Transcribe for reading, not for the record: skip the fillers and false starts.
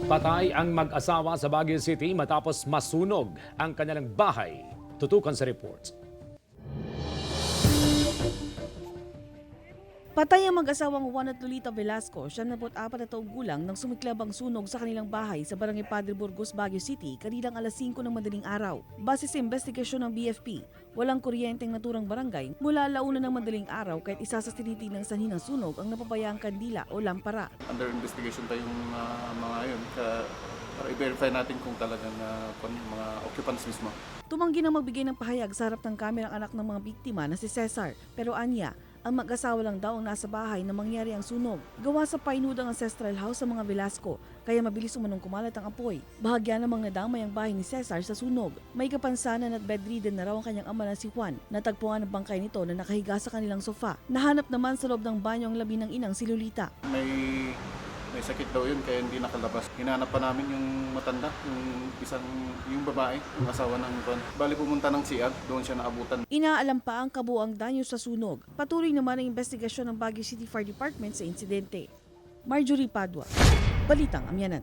Patay ang mag-asawa sa Baguio City matapos masunog ang kanilang bahay. Tutukan sa report. Patay ang mag-asawang Juan at Lolita Velasco, 74 na taong gulang nang sumiklab ang sunog sa kanilang bahay sa Barangay Padre Burgos, Baguio City, kanilang alas 5 ng madaling araw. Base sa investigasyon ng BFP, walang kuryenteng naturang barangay mula alauna ng madaling araw kahit isa sa tinitinang sanhi ng sunog ang napapayaang kandila o lampara. Under investigation pa yung mga yun para i-verify natin kung talagang mga occupants mismo. Tumanggi na magbigay ng pahayag sa harap ng kamera ang anak ng mga biktima na si Cesar, pero anya, ang mag-asawa lang daw ang nasa bahay na mangyari ang sunog. Gawa sa painudang ancestral house sa mga Velasco, kaya mabilis umanong kumalat ang apoy. Bahagya namang nadamay ang bahay ni Cesar sa sunog. May kapansanan at bedridden na raw ang kanyang ama na si Juan. Natagpuan ang bangkay nito na nakahiga sa kanilang sofa. Nahanap naman sa loob ng banyo ang labi ng inang si Lolita. May sakit daw yun kaya hindi nakalabas. Hinanap pa namin yung matanda, yung babae, yung asawa ng Juan. Bali pumunta ng CR, doon siya naabutan. Inaalam pa ang kabuang danyo sa sunog. Patuloy naman ang investigasyon ng Baguio City Fire Department sa insidente. Marjorie Padua, Balitang Amyanan.